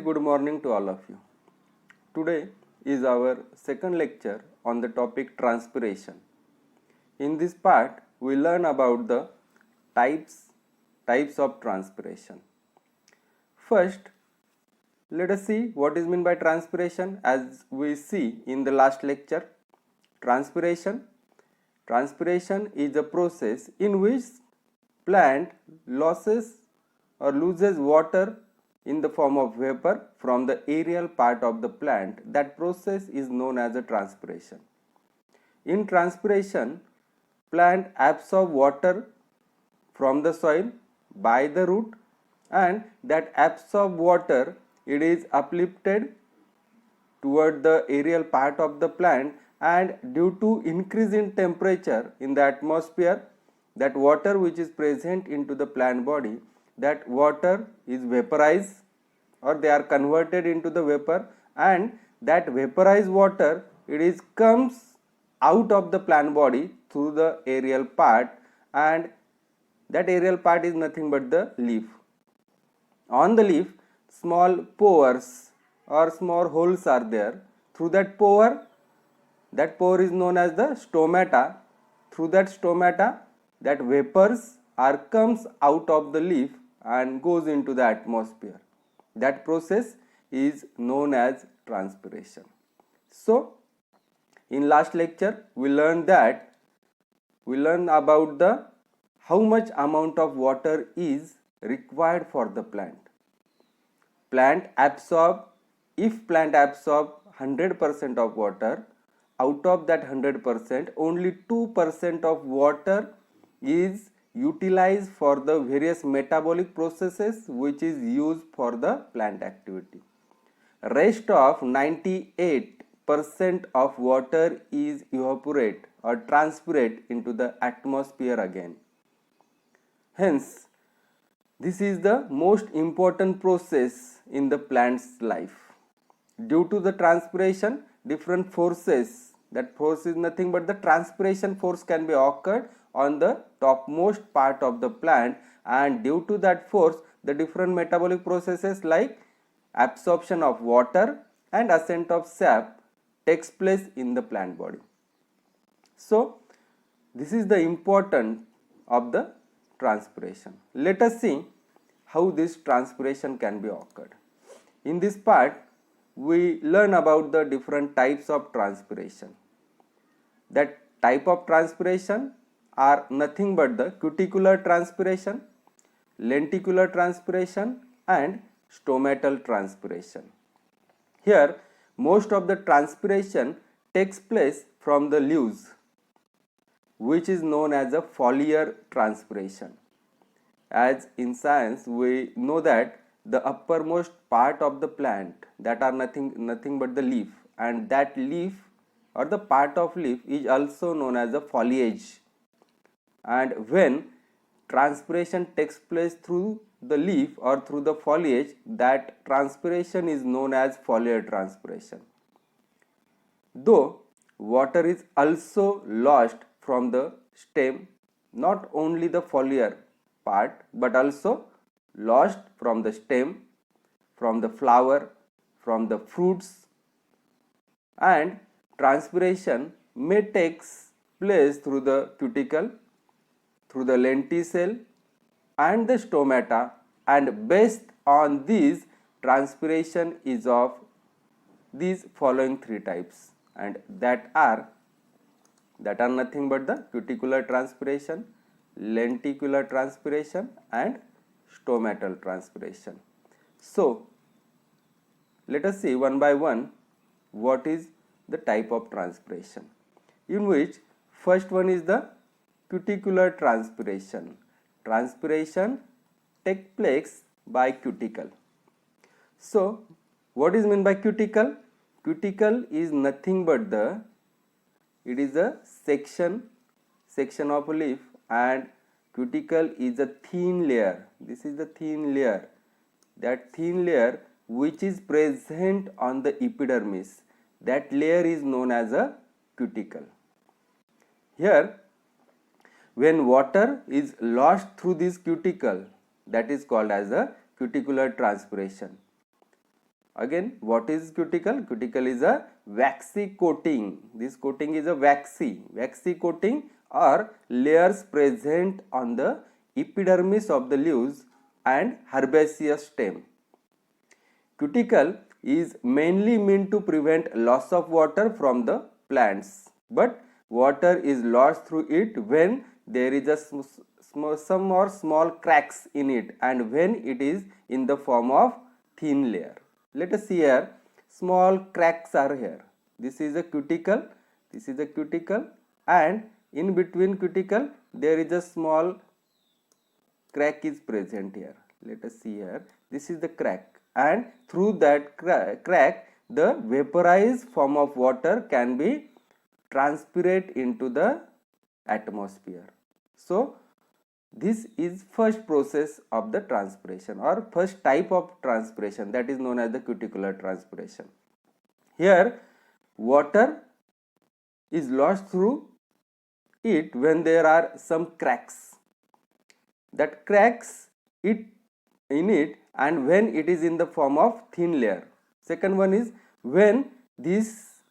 good morning to all of you. Today is our second lecture on the topic transpiration. In this part, we learn about the types of transpiration. First, let us see what is meant by transpiration. As we see in the last lecture, transpiration is a process in which plant loses water in the form of vapor from the aerial part of the plant. That process is known as a transpiration. In transpiration, plant absorb water from the soil by the root, and that absorbed water it is uplifted toward the aerial part of the plant, and due to increase in temperature in the atmosphere, that water which is present into the plant body, that water is vaporized or they are converted into the vapor, and that vaporized water it is comes out of the plant body through the aerial part, and that aerial part is nothing but the leaf. On the leaf, small pores or small holes are there. Through that pore is known as the stomata. Through that stomata, that vapors are comes out of the leaf and goes into the atmosphere. That process is known as transpiration. So, in last lecture we learned about the how much amount of water is required for the plant. If plant absorb 100% of water, out of that 100%, only 2% of water is utilized for the various metabolic processes which is used for the plant activity. Rest of 98% of water is evaporate or transpirate into the atmosphere again. Hence, this is the most important process in the plant's life. Due to the transpiration, different forces, that force is nothing but the transpiration force can be occurred on the topmost part of the plant, and due to that force, the different metabolic processes like absorption of water and ascent of sap takes place in the plant body. So, this is the importance of the transpiration. Let us see how this transpiration can be occurred. In this part, we learn about the different types of transpiration. That type of transpiration are nothing but the cuticular transpiration, lenticular transpiration and stomatal transpiration. Here, most of the transpiration takes place from the leaves, which is known as a foliar transpiration. As in science, we know that the uppermost part of the plant that are nothing but the leaf, and that leaf or the part of leaf is also known as the foliage. And when transpiration takes place through the leaf or through the foliage, that transpiration is known as foliar transpiration. Though water is also lost from the stem, not only the foliar part but also lost from the stem, from the flower, from the fruits, and transpiration may take place through the cuticle, through the lenticule and the stomata, and based on these, transpiration is of these following three types, and that are nothing but the cuticular transpiration, lenticular transpiration and stomatal transpiration. So, let us see one by one what is the type of transpiration, in which first one is the cuticular transpiration. Transpiration takes place by cuticle. So, what is meant by cuticle? Cuticle is nothing but it is a section of a leaf, and cuticle is a thin layer. This is the thin layer. That thin layer which is present on the epidermis, that layer is known as a cuticle. Here, when water is lost through this cuticle, that is called as a cuticular transpiration. Again, what is cuticle? Cuticle is a waxy coating. This coating is a waxy coating or layers present on the epidermis of the leaves and herbaceous stem. Cuticle is mainly meant to prevent loss of water from the plants, but water is lost through it when there is a some or small cracks in it and when it is in the form of thin layer. Let us see here, small cracks are here. This is a cuticle, and in between cuticle there is a small crack is present here. Let us see here, this is the crack, and through that crack the vaporized form of water can be transpirate into the atmosphere. So this is first process of the transpiration or first type of transpiration, that is known as the cuticular transpiration. Here water is lost through it when there are some cracks, that cracks it in it and when it is in the form of thin layer. Second one is when this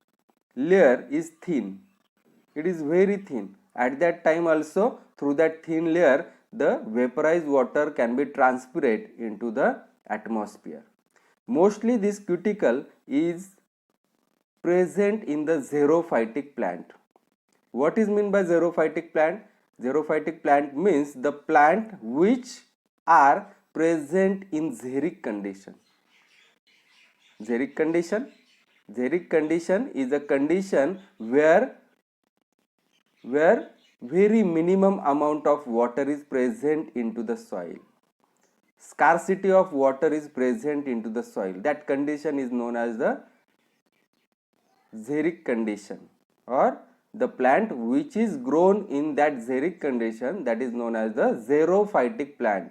layer is thin, it is very thin, at that time also through that thin layer the vaporized water can be transpirate into the atmosphere. Mostly this cuticle is present in the xerophytic plant. What is meant by xerophytic plant? Xerophytic plant means the plant which are present in xeric condition. Xeric condition is a condition where very minimum amount of water is present into the soil. Scarcity of water is present into the soil. That condition is known as the xeric condition, or the plant which is grown in that xeric condition, that is known as the xerophytic plant.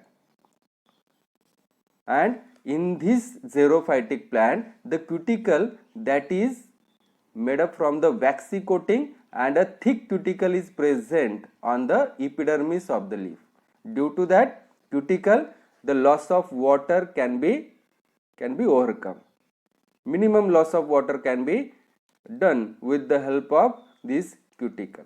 And in this xerophytic plant, the cuticle that is made up from the waxy coating and a thick cuticle is present on the epidermis of the leaf. Due to that cuticle, the loss of water can be overcome. Minimum loss of water can be done with the help of this cuticle.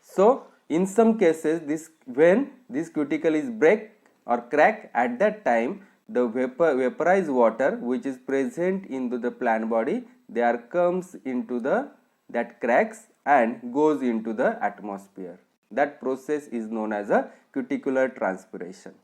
So in some cases, when this cuticle is break or crack, at that time the vaporized water which is present into the plant body, there comes into that cracks and goes into the atmosphere. That process is known as a cuticular transpiration.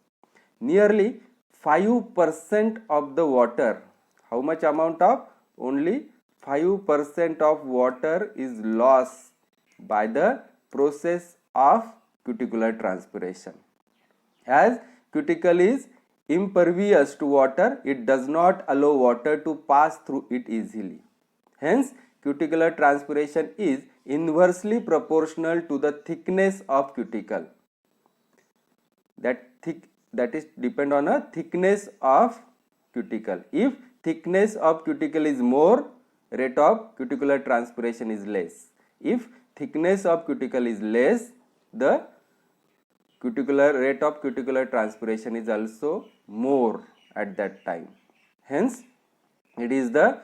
Nearly 5% of the water, how much amount of? Only 5% of water is lost by the process of cuticular transpiration. As cuticle is impervious to water, it does not allow water to pass through it easily. Hence, cuticular transpiration is inversely proportional to the thickness of cuticle. That is depend on a thickness of cuticle. If thickness of cuticle is more, rate of cuticular transpiration is less. If thickness of cuticle is less, the rate of cuticular transpiration is also more at that time. Hence, it is the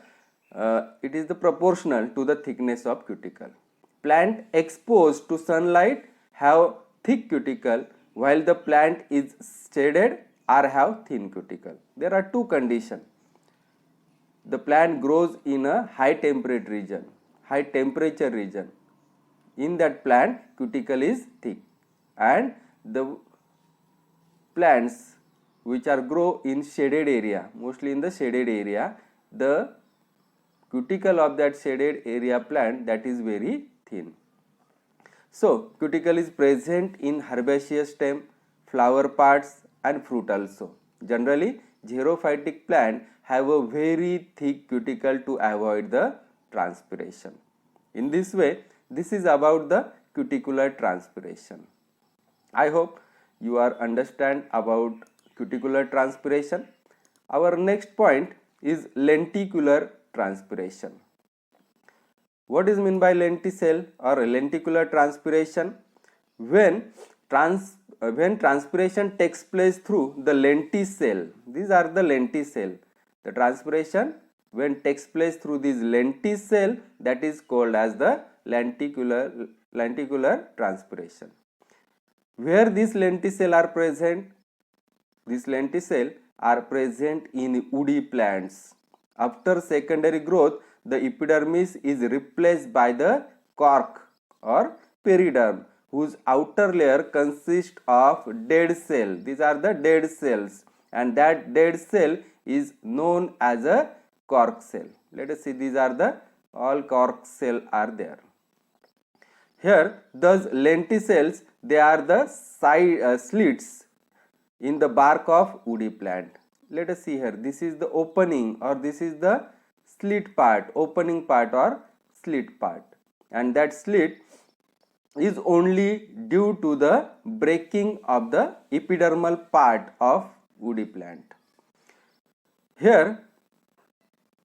proportional to the thickness of cuticle. Plant exposed to sunlight have thick cuticle, while the plant is shaded or have thin cuticle. There are two conditions. The plant grows in a high temperature region. In that plant, cuticle is thick, and the plants which are grow in shaded area, mostly in the shaded area, the cuticle of that shaded area plant, that is very thin. So cuticle is present in herbaceous stem, flower parts and fruit also. Generally, xerophytic plant have a very thick cuticle to avoid the transpiration. In this way, this is about the cuticular transpiration. I hope you are understand about cuticular transpiration. Our next point is lenticular transpiration. What is meant by lenticell or lenticular transpiration? When transpiration takes place through the lenticell, these are the lenticell. The transpiration when takes place through this lenticule, that is called as the lenticular transpiration. Where these lenticule are present? These lenticule are present in woody plants. After secondary growth, the epidermis is replaced by the cork or periderm, whose outer layer consists of dead cell. These are the dead cells, and that dead cell is known as a cork cell. Let us see, these are the all cork cell are there. Here those lenticels, they are the side slits in the bark of woody plant. Let us see here, this is the opening or this is the slit part, opening part or slit part, and that slit is only due to the breaking of the epidermal part of woody plant. Here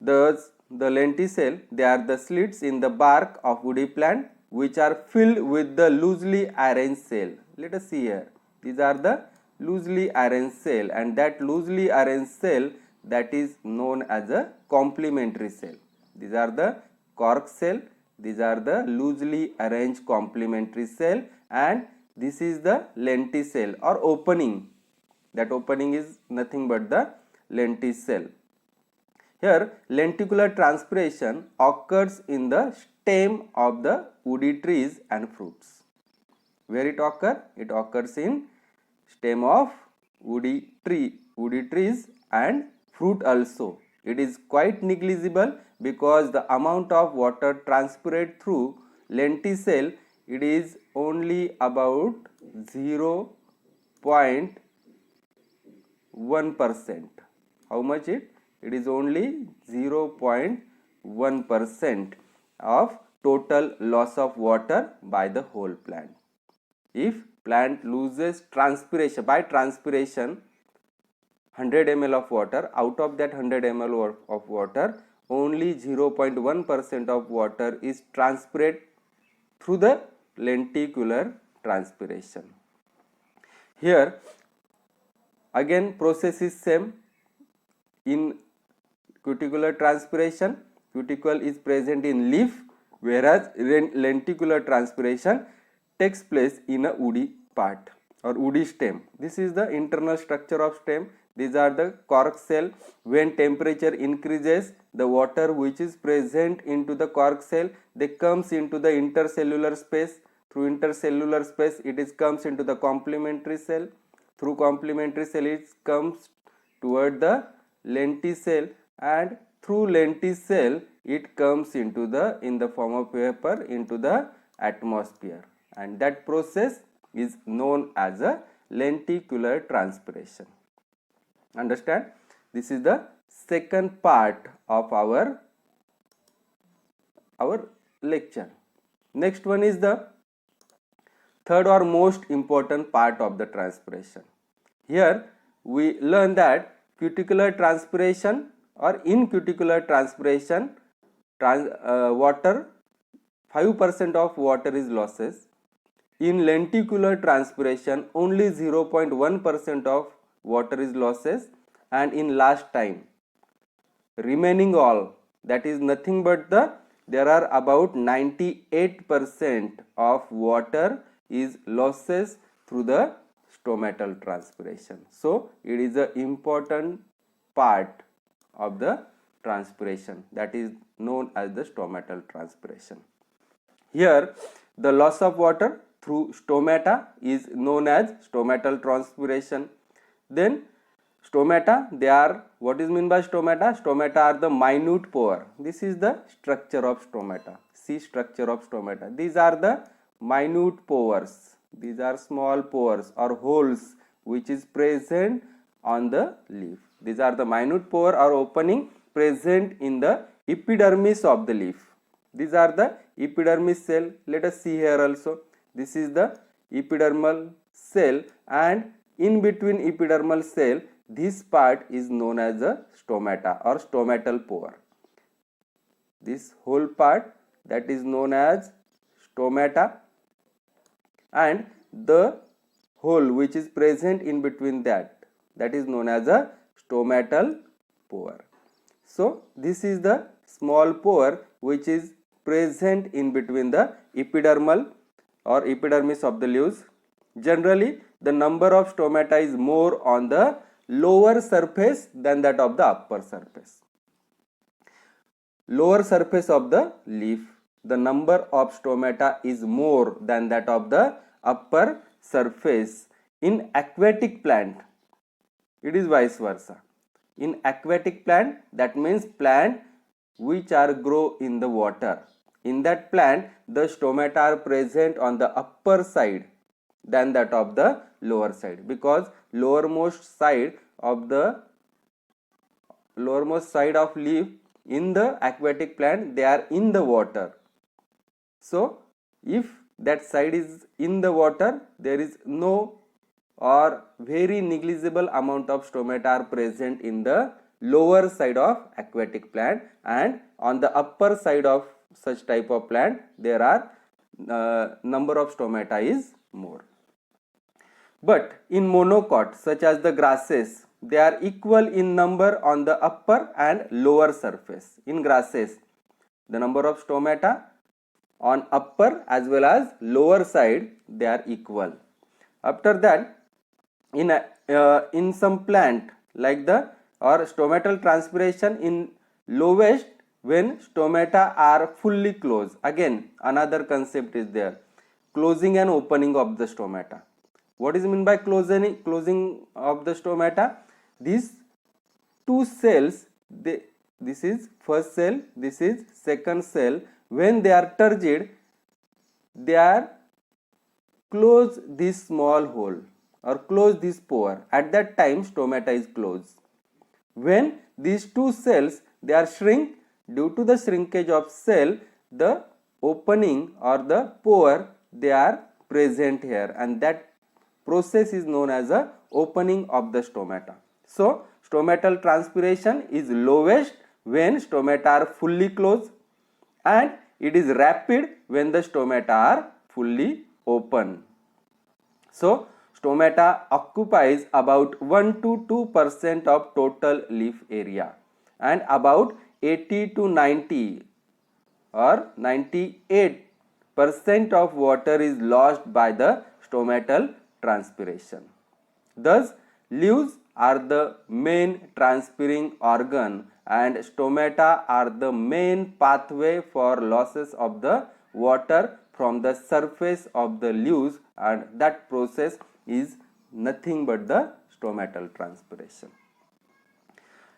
the lenticule, they are the slits in the bark of woody plant which are filled with the loosely arranged cell. Let us see here, these are the loosely arranged cell, and that loosely arranged cell, that is known as a complementary cell. These are the cork cell, these are the loosely arranged complementary cell, and this is the lenticule or opening. That opening is nothing but the lenticule. Here lenticular transpiration occurs in the stem of the woody trees and fruits. Where it occurs? It occurs in stem of woody trees and fruit also. It is quite negligible because the amount of water transpired through lenticule, it is only about 0.1%. How much it? It is only 0.1% of total loss of water by the whole plant. If plant loses transpiration, by transpiration 100 ml of water, out of that 100 ml of water, only 0.1% of water is transpired through the lenticular transpiration. Here again process is same. In cuticular transpiration, cuticle is present in leaf, whereas lenticular transpiration takes place in a woody part or woody stem. This is the internal structure of stem. These are the cork cell. When temperature increases, the water which is present into the cork cell, they comes into the intercellular space. Through intercellular space, it is comes into the complementary cell. Through complementary cell, it comes toward the lenticule, and through lenticule it comes into the, in the form of vapor, into the atmosphere, and that process is known as a lenticular transpiration. Understand? This is the second part of our lecture. Next one is the third or most important part of the transpiration. Here we learn that cuticular transpiration, or in cuticular transpiration, water 5% of water is losses. In lenticular transpiration, only 0.1% of water is losses, and in last time remaining all, that is nothing but there are about 98% of water is losses through the stomatal transpiration. So it is an important part of the transpiration, that is known as the stomatal transpiration. Here the loss of water through stomata is known as stomatal transpiration. Then stomata, they are, what is meant by stomata? Stomata are the minute pore. This is the structure of stomata. See, structure of stomata. These are the minute pores. These are small pores or holes which is present on the leaf. These are the minute pore or opening present in the epidermis of the leaf. These are the epidermis cell. Let us see here also. This is the epidermal cell, and in between epidermal cell, this part is known as a stomata or stomatal pore. This whole part, that is known as stomata, and the hole which is present in between that is known as a stomatal pore. So this is the small pore which is present in between the epidermal or epidermis of the leaves. Generally, the number of stomata is more on the lower surface than that of the upper surface. Lower surface of the leaf, the number of stomata is more than that of the upper surface. In aquatic plant, it is vice versa. In aquatic plant, that means plant which are grow in the water. In that plant, the stomata are present on the upper side than that of the lower side, because lowermost side of leaf in the aquatic plant, they are in the water. So if that side is in the water, there is no or very negligible amount of stomata are present in the lower side of aquatic plant, and on the upper side of such type of plant there are number of stomata is more. But in monocot such as the grasses, they are equal in number on the upper and lower surface. In grasses, the number of stomata on upper as well as lower side, they are equal. After that, in some plant like the or stomatal transpiration in lowest when stomata are fully closed. Again another concept is there, closing and opening of the stomata. What is meant by closing of the stomata? These two cells, this is first cell, this is second cell. When they are turgid, they are close this small hole or close this pore. At that time stomata is closed. When these two cells they are shrink, due to the shrinkage of cell, the opening or the pore they are present here, and that process is known as a opening of the stomata. So stomatal transpiration is lowest when stomata are fully closed, and it is rapid when the stomata are fully open. So stomata occupies about 1 to 2% of total leaf area, and about 80 to 90 or 98% of water is lost by the stomatal transpiration. Thus, leaves are the main transpiring organ, and stomata are the main pathway for losses of the water from the surface of the leaves, and that process is nothing but the stomatal transpiration.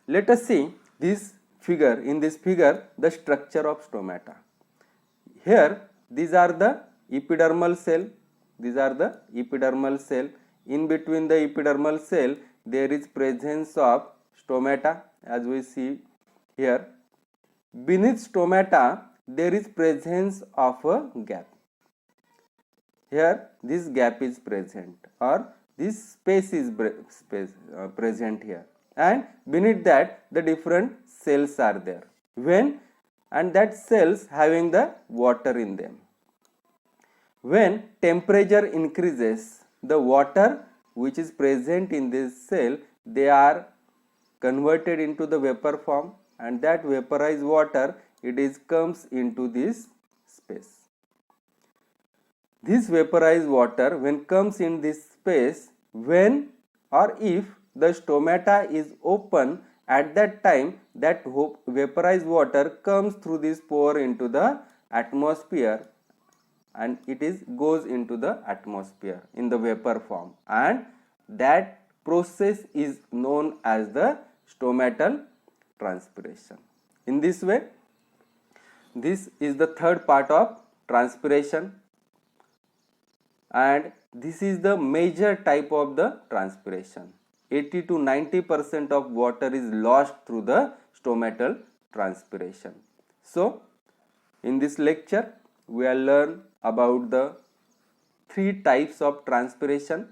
Let us see this figure. In this figure, the structure of stomata. Here, these are the epidermal cell. These are the epidermal cell. In between the epidermal cell, there is presence of stomata, as we see here. Beneath stomata, there is presence of a gap. Here, this gap is present, or this space is present here, and beneath that the different cells are there. And that cells having the water in them. When temperature increases, the water which is present in this cell, they are converted into the vapor form, and that vaporized water comes into this space. This vaporized water when comes in this space, when or if the stomata is open, at that time that vaporized water comes through this pore into the atmosphere, and goes into the atmosphere in the vapor form, and that process is known as the stomatal transpiration. In this way, this is the third part of transpiration, and this is the major type of the transpiration. 80 to 90% of water is lost through the stomatal transpiration. So in this lecture we will learn about the three types of transpiration.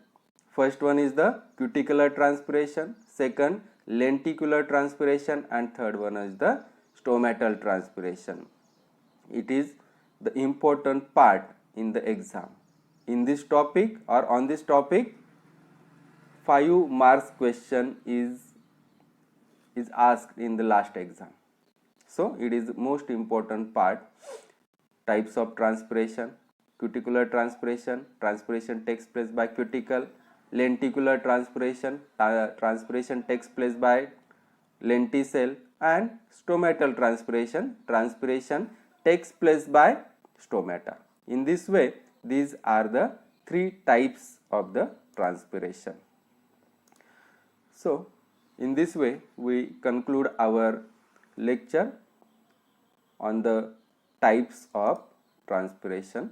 First one is the cuticular transpiration, second lenticular transpiration, and third one is the stomatal transpiration. It is the important part in the exam. In this topic or on this topic, 5 marks question is is asked in the last exam. So it is most important part. Types of transpiration: cuticular transpiration, transpiration takes place by cuticle; lenticular transpiration, transpiration takes place by lenticule; and stomatal transpiration, transpiration takes place by stomata. In this way, these are the three types of the transpiration. So, in this way, we conclude our lecture on the types of transpiration.